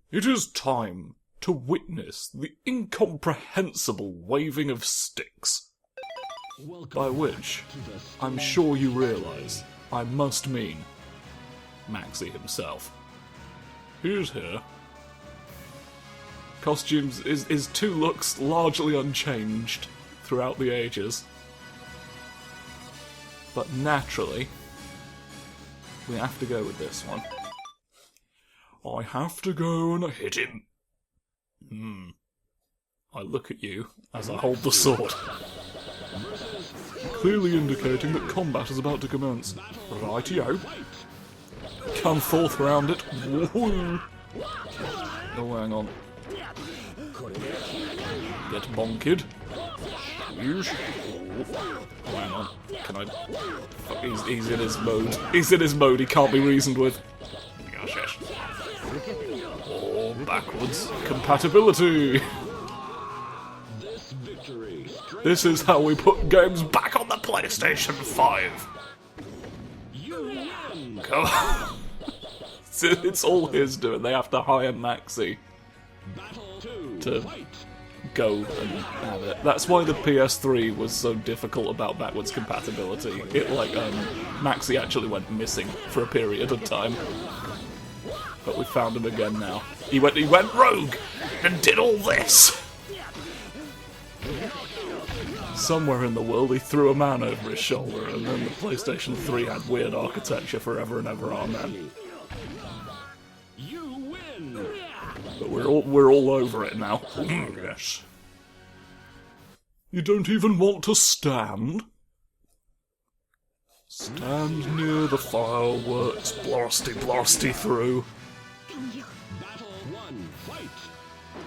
It is time to witness the incomprehensible waving of sticks. By which, I'm sure you realise, I must mean Maxi himself. He is here. Costumes, his two looks largely unchanged throughout the ages. But naturally, we have to go with this one. I have to go and hit him. I look at you as I hold the sword, clearly indicating that combat is about to commence. Rightio. Come forth round it. Woohoo! Oh, hang on. Get bonked. Oh, hang on. Can I... Fuck, he's in his mode. He's in his mode, he can't be reasoned with. Gosh, yes. Oh, backwards. Compatibility! This is how we put games back on the PlayStation 5! Come on. It's all his doing. They have to hire Maxi to go and have it. That's why the PS3 was so difficult about backwards compatibility. It, like, Maxi actually went missing for a period of time. But we found him again now. He went rogue and did all this! Somewhere in the world he threw a man over his shoulder, and then the PlayStation 3 had weird architecture forever and ever on then. But we're all over it now. Yes. You don't even want to stand? Stand near the fireworks, blasty through.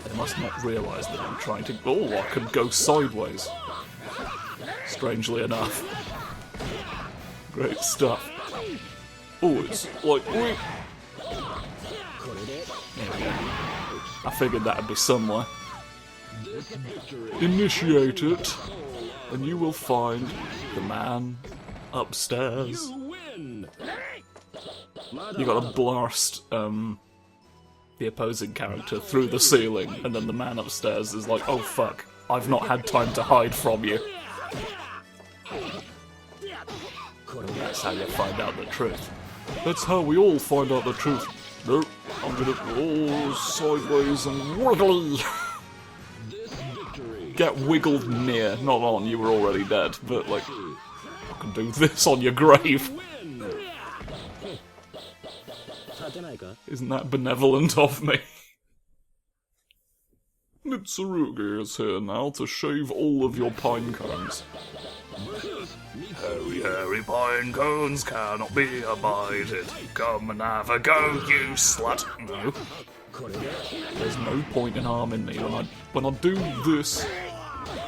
They must not realise that I'm trying to... Oh, I can go sideways. Strangely enough. Great stuff. Oh, it's like... There we go. I figured that'd be somewhere. Initiate it, and you will find the man upstairs. You gotta blast the opposing character through the ceiling, and then the man upstairs is like, oh fuck, I've not had time to hide from you. And that's how you find out the truth. That's how we all find out the truth. Nope, I'm gonna go sideways and wiggly. Get wiggled near, not on, you were already dead, but like, I can do this on your grave. Isn't that benevolent of me? Mitsurugi is here now to shave all of your pine cones. Hairy pine cones cannot be abided. Come and have a go, you slut. No. There's no point in harming me when I do this.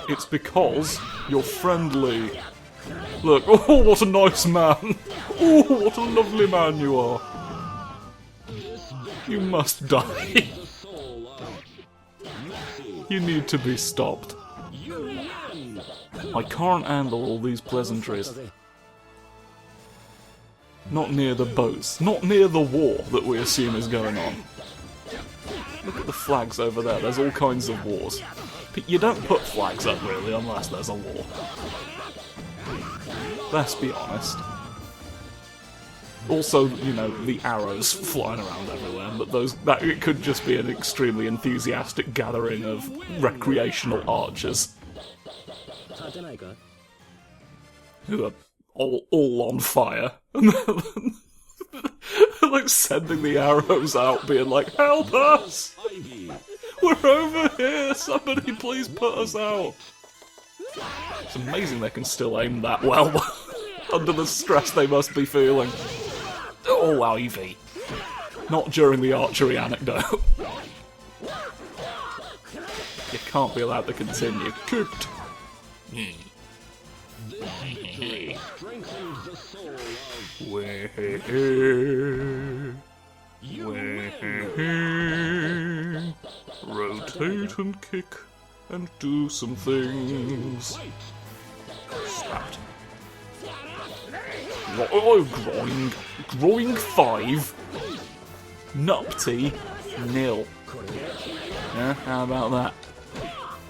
It's because you're friendly. Look, oh, what a nice man. Oh, what a lovely man you are. You must die. You need to be stopped. I can't handle all these pleasantries. Not near the boats. Not near the war that we assume is going on. Look at the flags over there. There's all kinds of wars. But you don't put flags up, really, unless there's a war. Let's be honest. Also, you know, the arrows flying around everywhere, but it could just be an extremely enthusiastic gathering of recreational archers. Who are all on fire. Like sending the arrows out, being like, help us! We're over here! Somebody please put us out! It's amazing they can still aim that well under the stress they must be feeling. Oh, Ivy. Not during the archery anecdote. You can't be allowed to continue. Kicked. Rotate and kick and do some things. Slapped. Oh, groin 5. Nupty 0. Yeah, how about that?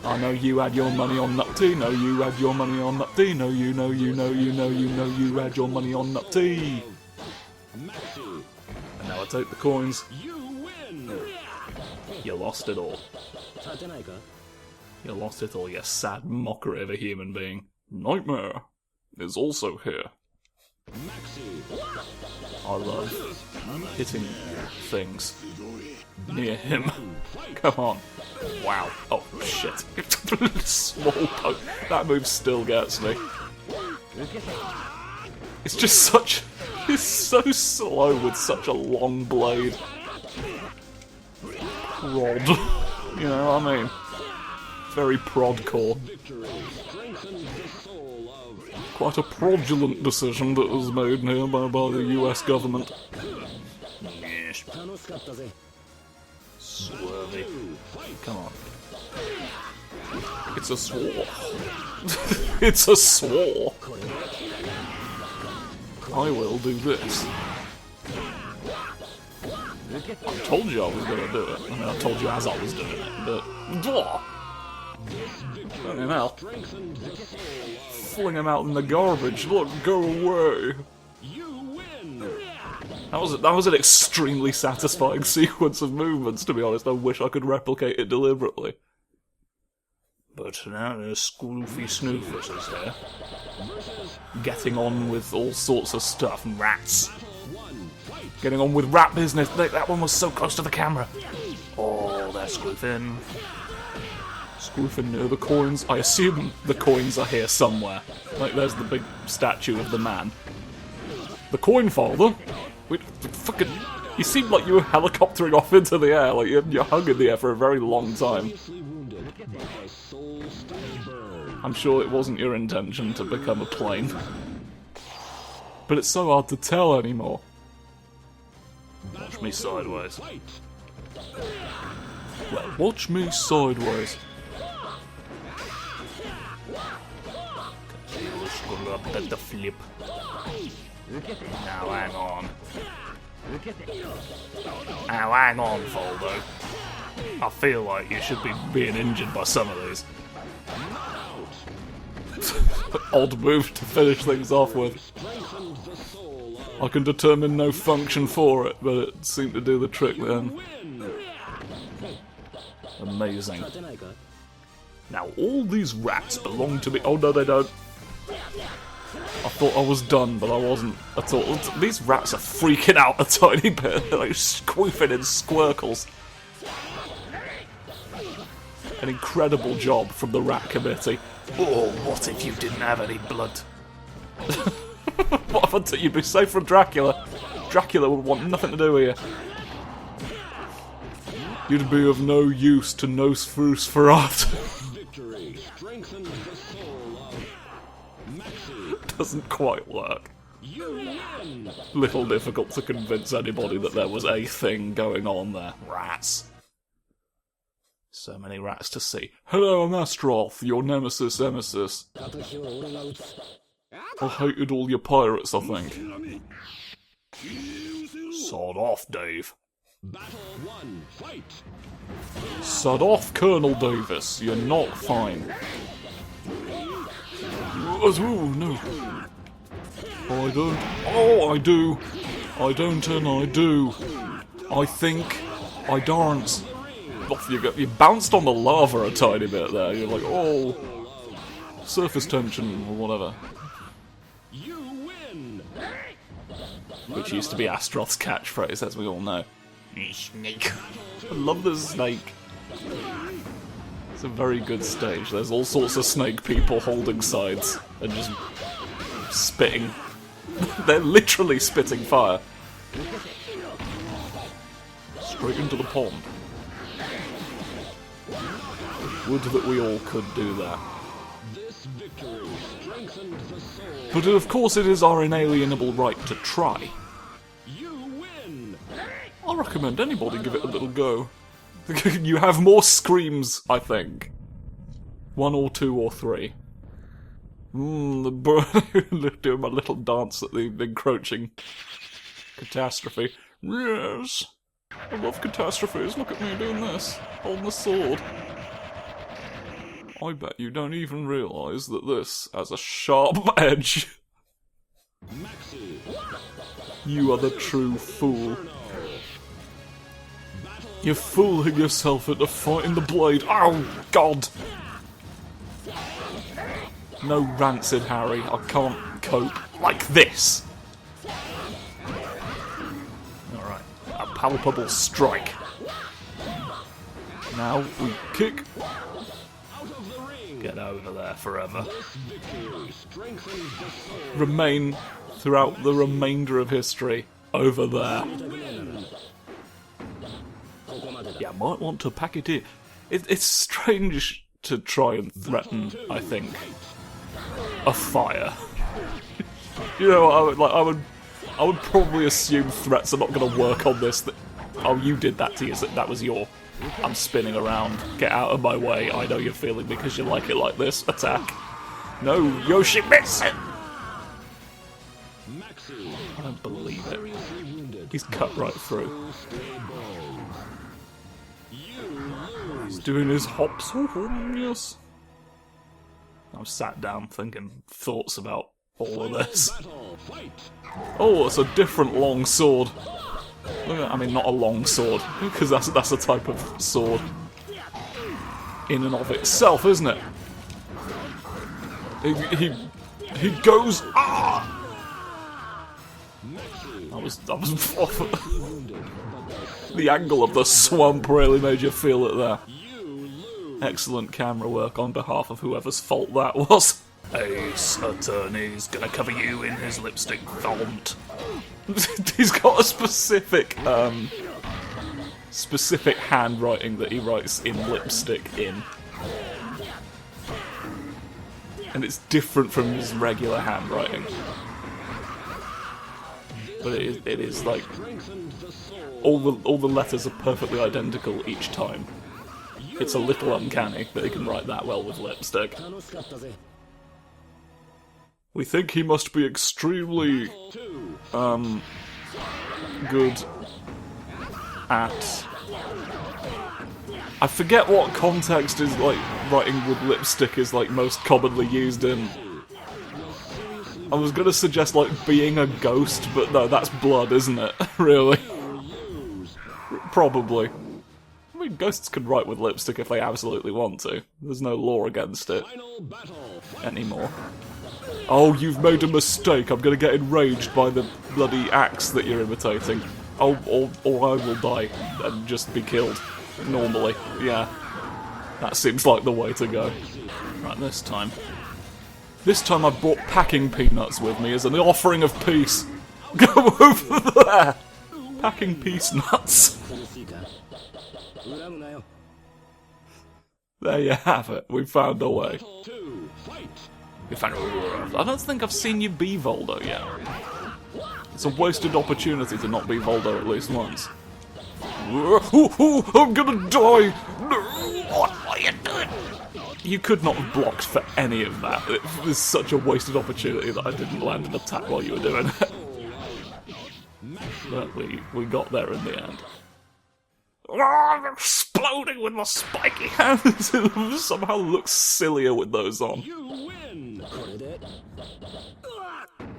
I know you had your money on Nutty, no you had your money on Nutty, no you know you know you know you know you had your money on Nutty. Maxi. And now I take the coins. You win. You lost it all. You lost it all, you sad mockery of a human being. Nightmare is also here. Maxi. I love hitting things near him. Come on. Wow. Oh, shit. Small poke. That move still gets me. It's just such... He's so slow with such a long blade. Prod. You know what I mean? Very prod-core. Quite a fraudulent decision that was made here by the US government. Yes. Swervy. Come on. It's a swore. It's a swore. I will do this. I told you I was going to do it. I mean, I told you as I was doing it, but... Fucking hell. Fling him out in the garbage. Look, go away. That was an extremely satisfying sequence of movements, to be honest. I wish I could replicate it deliberately. But now there's Scroofy Snoofers is here. Getting on with all sorts of stuff. Rats. Getting on with rat business. That one was so close to the camera. Oh, they're Scroofing. Scroofing near the coins. I assume the coins are here somewhere. Like, there's the big statue of the man. The coin father? Wait, fucking... You seemed like you were helicoptering off into the air. Like, you hung in the air for a very long time. I'm sure it wasn't your intention to become a plane. But it's so hard to tell anymore. Watch me sideways. Well, watch me sideways. Screw up at the flip. Now hang on. Now hang on, Voldo. I feel like you should be being injured by some of these. Odd move to finish things off with. I can determine no function for it, but it seemed to do the trick then. Amazing. Now all these rats belong to me. Oh no, they don't. I thought I was done, but I wasn't at all. These rats are freaking out a tiny bit. They're like squoofing in squircles. An incredible job from the rat committee. Oh, what if you didn't have any blood? What if you'd be safe from Dracula? Dracula would want nothing to do with you. You'd be of no use to Nosferatu. Doesn't quite work. Little difficult to convince anybody that there was a thing going on there. Rats. So many rats to see. Hello, I'm Astroth, your nemesis. I hated all your pirates, I think. Sod off, Dave. Sod off, Colonel Davis. You're not fine. Oh, no. I don't. Oh, I do. I don't and I do. I think. I dance. Off you go. You bounced on the lava a tiny bit there. You're like, oh. Surface tension or whatever. Which used to be Astroth's catchphrase, as we all know. Snake. I love the snake. It's a very good stage. There's all sorts of snake people holding sides and just spitting. They're literally spitting fire. Straight into the pond. Would that we all could do that. But of course it is our inalienable right to try. I recommend anybody give it a little go. You have more screams, I think. 1 or 2 or 3. The bird doing my little dance at the encroaching catastrophe. Yes. I love catastrophes. Look at me doing this. Holding the sword. I bet you don't even realise that this has a sharp edge. Maxi. You are the true fool. You're fooling yourself into fighting the blade. Oh, God! No rancid Harry. I can't cope like this. Alright. A palpable strike. Now we kick. Get over there forever. Remain throughout the remainder of history over there. Yeah, I might want to pack it in. It's strange to try and threaten, I think, a fire. You know, I would probably assume threats are not going to work on this. Oh, you did that to you. That was your. I'm spinning around. Get out of my way. I know you're feeling because you like it like this. Attack. No, Yoshi, miss it. I don't believe it. He's cut right through. He's doing his hops. Yes. I'm sat down thinking thoughts about all of this. Oh, it's a different long sword. I mean, not a long sword, because that's a type of sword in and of itself, isn't it? He goes. Ah! That was the angle of the swamp really made you feel it there. Excellent camera work on behalf of whoever's fault that was. Ace Attorney's gonna cover you in his lipstick font. He's got a specific handwriting that he writes in lipstick in. And it's different from his regular handwriting. But it is like all the letters are perfectly identical each time. It's a little uncanny that he can write that well with lipstick. We think he must be extremely good at. I forget what context is like writing with lipstick is like most commonly used in. I was gonna suggest like being a ghost, but no, that's blood, isn't it? Really? Probably. I mean, ghosts can write with lipstick if they absolutely want to. There's no law against it anymore. Oh, you've made a mistake. I'm gonna get enraged by the bloody axe that you're imitating. Oh, or I will die and just be killed. Normally, yeah. That seems like the way to go. Right, this time I brought packing peanuts with me as an offering of peace. Go over there! Packing peace nuts. There you have it. We found a way. I don't think I've seen you be Voldo yet. It's a wasted opportunity to not be Voldo at least once. I'm gonna die! What are you doing? You could not have blocked for any of that. It was such a wasted opportunity that I didn't land an attack while you were doing it. But we got there in the end. I'm exploding with my spiky hands. It somehow looks sillier with those on. You win.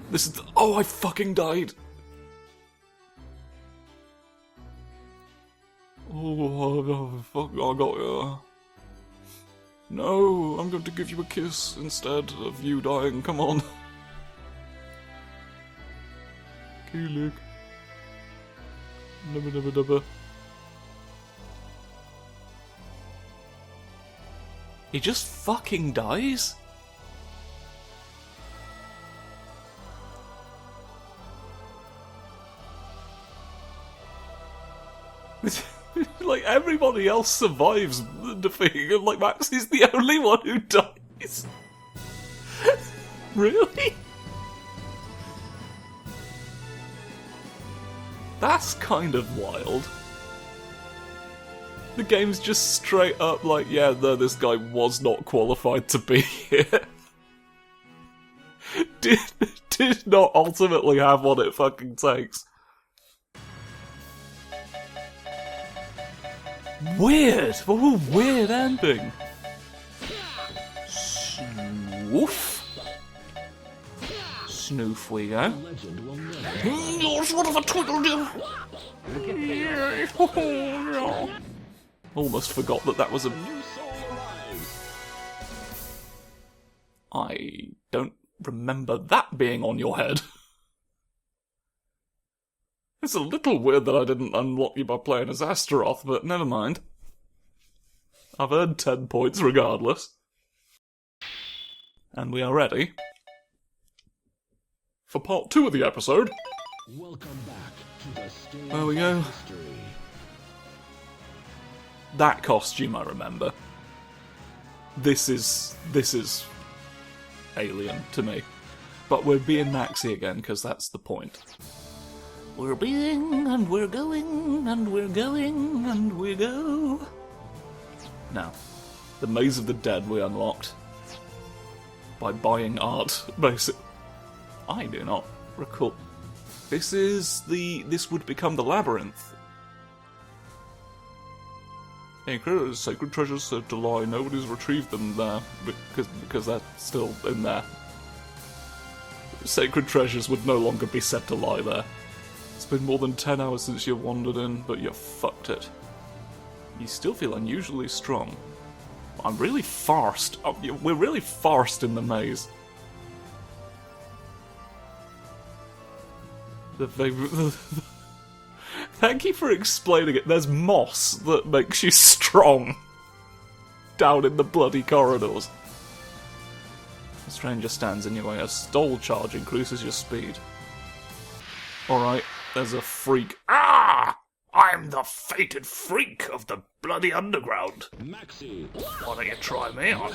This is. Oh, I fucking died. Oh, fuck! I got you. No, I'm going to give you a kiss instead of you dying. Come on. Kulik. Nubba nubba nubba. He just fucking dies? Like, everybody else survives defeating him, like, Maxi's the only one who dies. Really? That's kind of wild. The game's just straight up like, yeah, no, this guy was not qualified to be here. Did not ultimately have what it fucking takes. Weird! What a weird ending! Swoof! Snoof we go. What have a twiddle do? Almost forgot that was a... I don't remember that being on your head. It's a little weird that I didn't unlock you by playing as Astaroth, but never mind. I've earned 10 points regardless. And we are ready for part 2 of the episode. Welcome back to the stage There we go. of history. That costume I remember. This is alien to me. But we're being Maxi again, because that's the point. We're being, and we're going, and we're going, and we go. Now, the Maze of the Dead we unlocked by buying art, basically. I do not recall. This would become the labyrinth. Sacred treasures said to lie. Nobody's retrieved them there because they're still in there. Sacred treasures would no longer be said to lie there. It's been more than 10 hours since you wandered in, but you fucked it. You still feel unusually strong. I'm really fast. We're really fast in the maze. Thank you for explaining it. There's moss that makes you strong down in the bloody corridors. A stranger stands in your way. A stole charge increases your speed. Alright, there's a freak. Ah! I'm the fated freak of the bloody underground. Maxi. Why don't you try me on?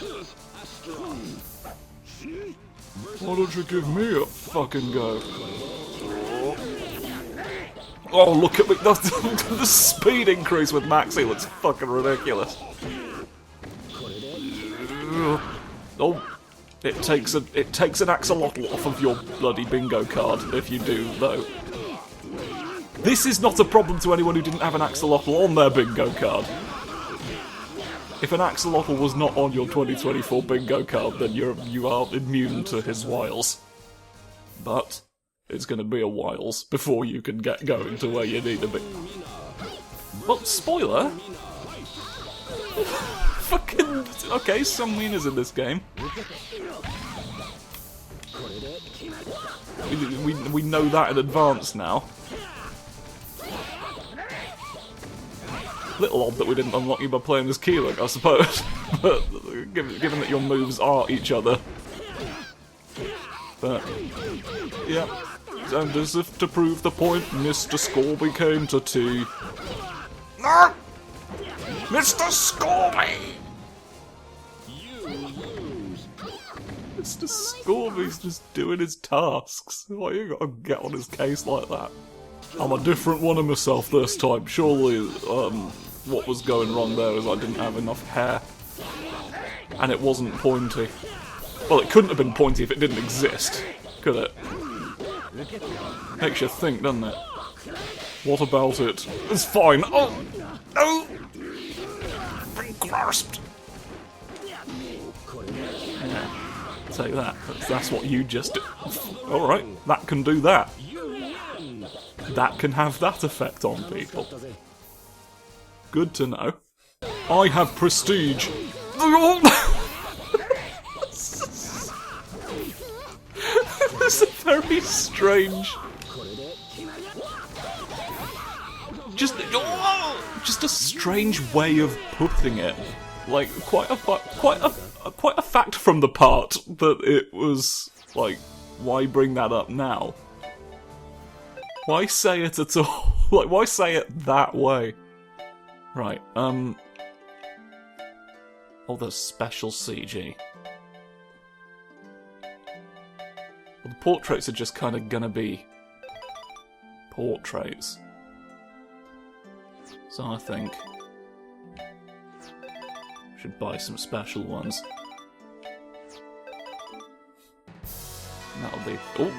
Astaroth. Why don't you give me a fucking go? Oh, look at me. The speed increase with Maxi looks fucking ridiculous. Oh, it takes an axolotl off of your bloody bingo card if you do, though. This is not a problem to anyone who didn't have an axolotl on their bingo card. If an axolotl was not on your 2024 bingo card, then you are immune to his wiles. But it's going to be a whiles before you can get going to where you need to be. Well, spoiler. Fucking okay, some wieners in this game. We know that in advance now. Little odd that we didn't unlock you by playing as Keelan, I suppose. But given that your moves are each other. But yeah. And as if to prove the point, Mr. Scorby came to tea. No! Mr. Scorby! You lose. Mr. Scorby's just doing his tasks. Why you gotta get on his case like that? I'm a different one of myself this time. Surely, what was going wrong there is I didn't have enough hair. And it wasn't pointy. Well, it couldn't have been pointy if it didn't exist, could it? Makes you think, doesn't it? What about it? It's fine. Oh! No! Been grasped! Yeah, take that. That's what you just did. Alright, that can do that. That can have that effect on people. Good to know. I have prestige. It's a very strange... Just a strange way of putting it. Like, quite a fact from the part that it was, like, why bring that up now? Why say it at all? Like, why say it that way? Right, oh, there's special CG. Well, the portraits are just kind of gonna be portraits. So I think I should buy some special ones. And that'll be... Oh!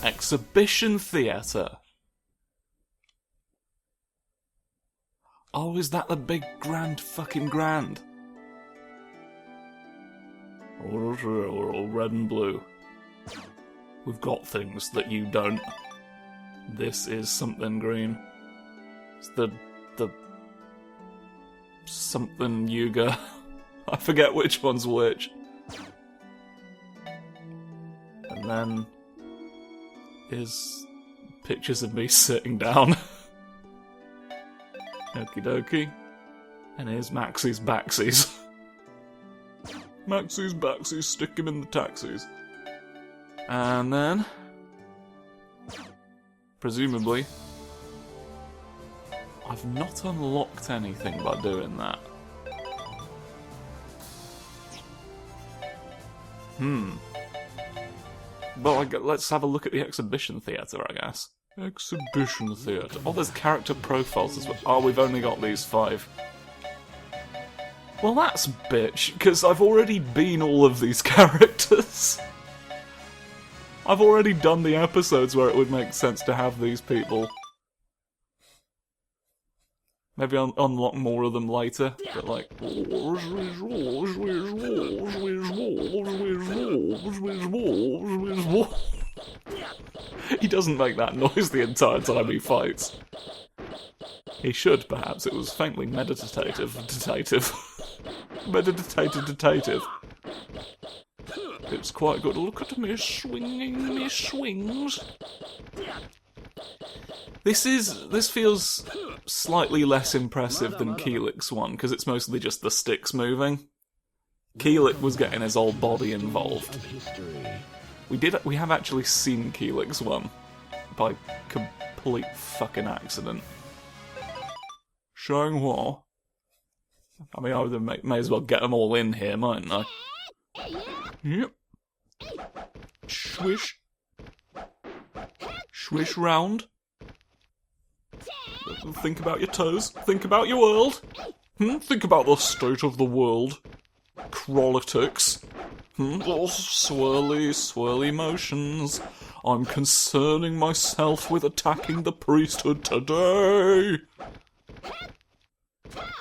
Exhibition Theatre. Oh, is that the big fucking grand? We're all red and blue. We've got things that you don't. This is something green. It's the something Yuga. I forget which one's which. And then is pictures of me sitting down. Okie dokie. And here's Maxi's backsies. Maxi's backsies, stick him in the taxis. And then, presumably, I've not unlocked anything by doing that. Well, let's have a look at the exhibition theatre, I guess. Exhibition theatre. Oh, there's character profiles as well. Oh, we've only got these 5. Well, that's bitch, because I've already been all of these characters. I've already done the episodes where it would make sense to have these people. Maybe I'll unlock more of them later, but like... He doesn't make that noise the entire time he fights. He should, perhaps. It was faintly meditative. Meditative. It's quite good. Look at me swinging me swings. This feels slightly less impressive than Keelik's one, because it's mostly just the sticks moving. Keelik was getting his whole body involved. We have actually seen Keelik's one by complete fucking accident. Showing what? I mean, I would may as well get them all in here, mightn't I? Yep. Swish. Swish round. Think about your toes. Think about your world. Think about the state of the world. Crolitics. Oh, swirly motions. I'm concerning myself with attacking the priesthood today.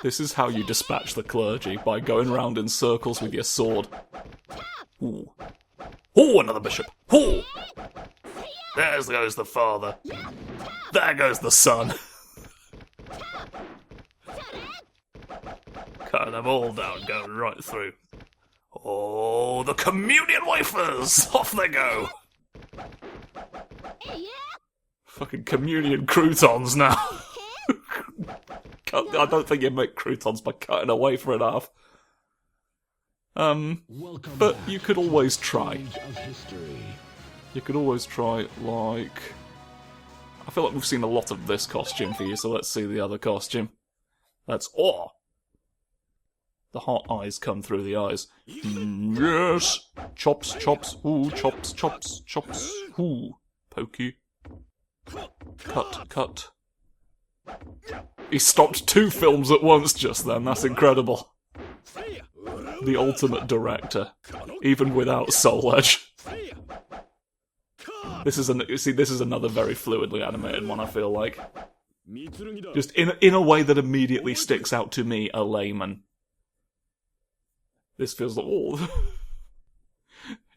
This is how you dispatch the clergy, by going round in circles with your sword. Ooh. Oh, another bishop. Oh! There goes the father. There goes the son. Cut them all down, going right through. Oh, the communion wafers! Off they go! Fucking communion croutons now. I don't think you make croutons by cutting a wafer in half. But you could always try. You could always try, like... I feel like we've seen a lot of this costume for you, so let's see the other costume. That's... Oh! The hot eyes come through the eyes. Yes! Chops, chops, ooh, chops, chops, chops, ooh. Pokey. Cut, cut. He stopped 2 films at once just then, that's incredible. The ultimate director. Even without Soul Edge. This is another very fluidly animated one, I feel like. Just in a way that immediately sticks out to me, a layman. This feels like... Oh.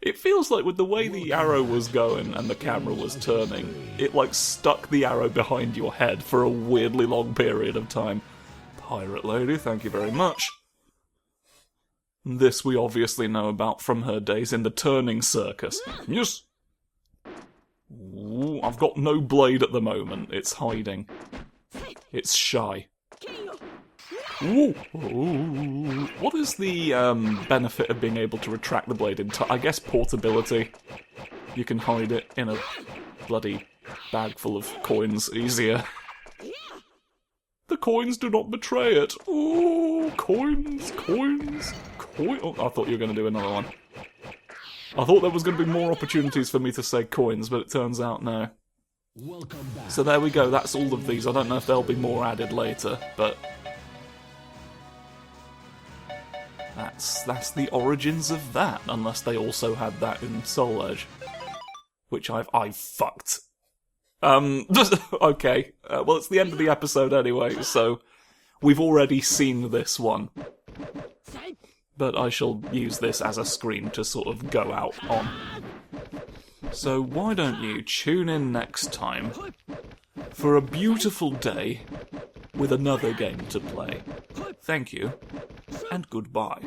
It feels like with the way the arrow was going and the camera was turning, it like stuck the arrow behind your head for a weirdly long period of time. Pirate lady, thank you very much. This we obviously know about from her days in the turning circus. Yes! Ooh, I've got no blade at the moment. It's hiding. It's shy. Ooh. Ooh. What is the benefit of being able to retract the blade in time? I guess portability. You can hide it in a bloody bag full of coins easier. The coins do not betray it. Ooh, coins, coins, coins. Oh, I thought you were going to do another one. I thought there was going to be more opportunities for me to say coins, but it turns out no. So there we go, that's all of these. I don't know if there'll be more added later, but... That's the origins of that, unless they also had that in Soul Edge. Which I fucked. Okay. Well, it's the end of the episode anyway, so We've already seen this one. But I shall use this as a screen to sort of go out on. So why don't you tune in next time for a beautiful day with another game to play. Thank you, and goodbye.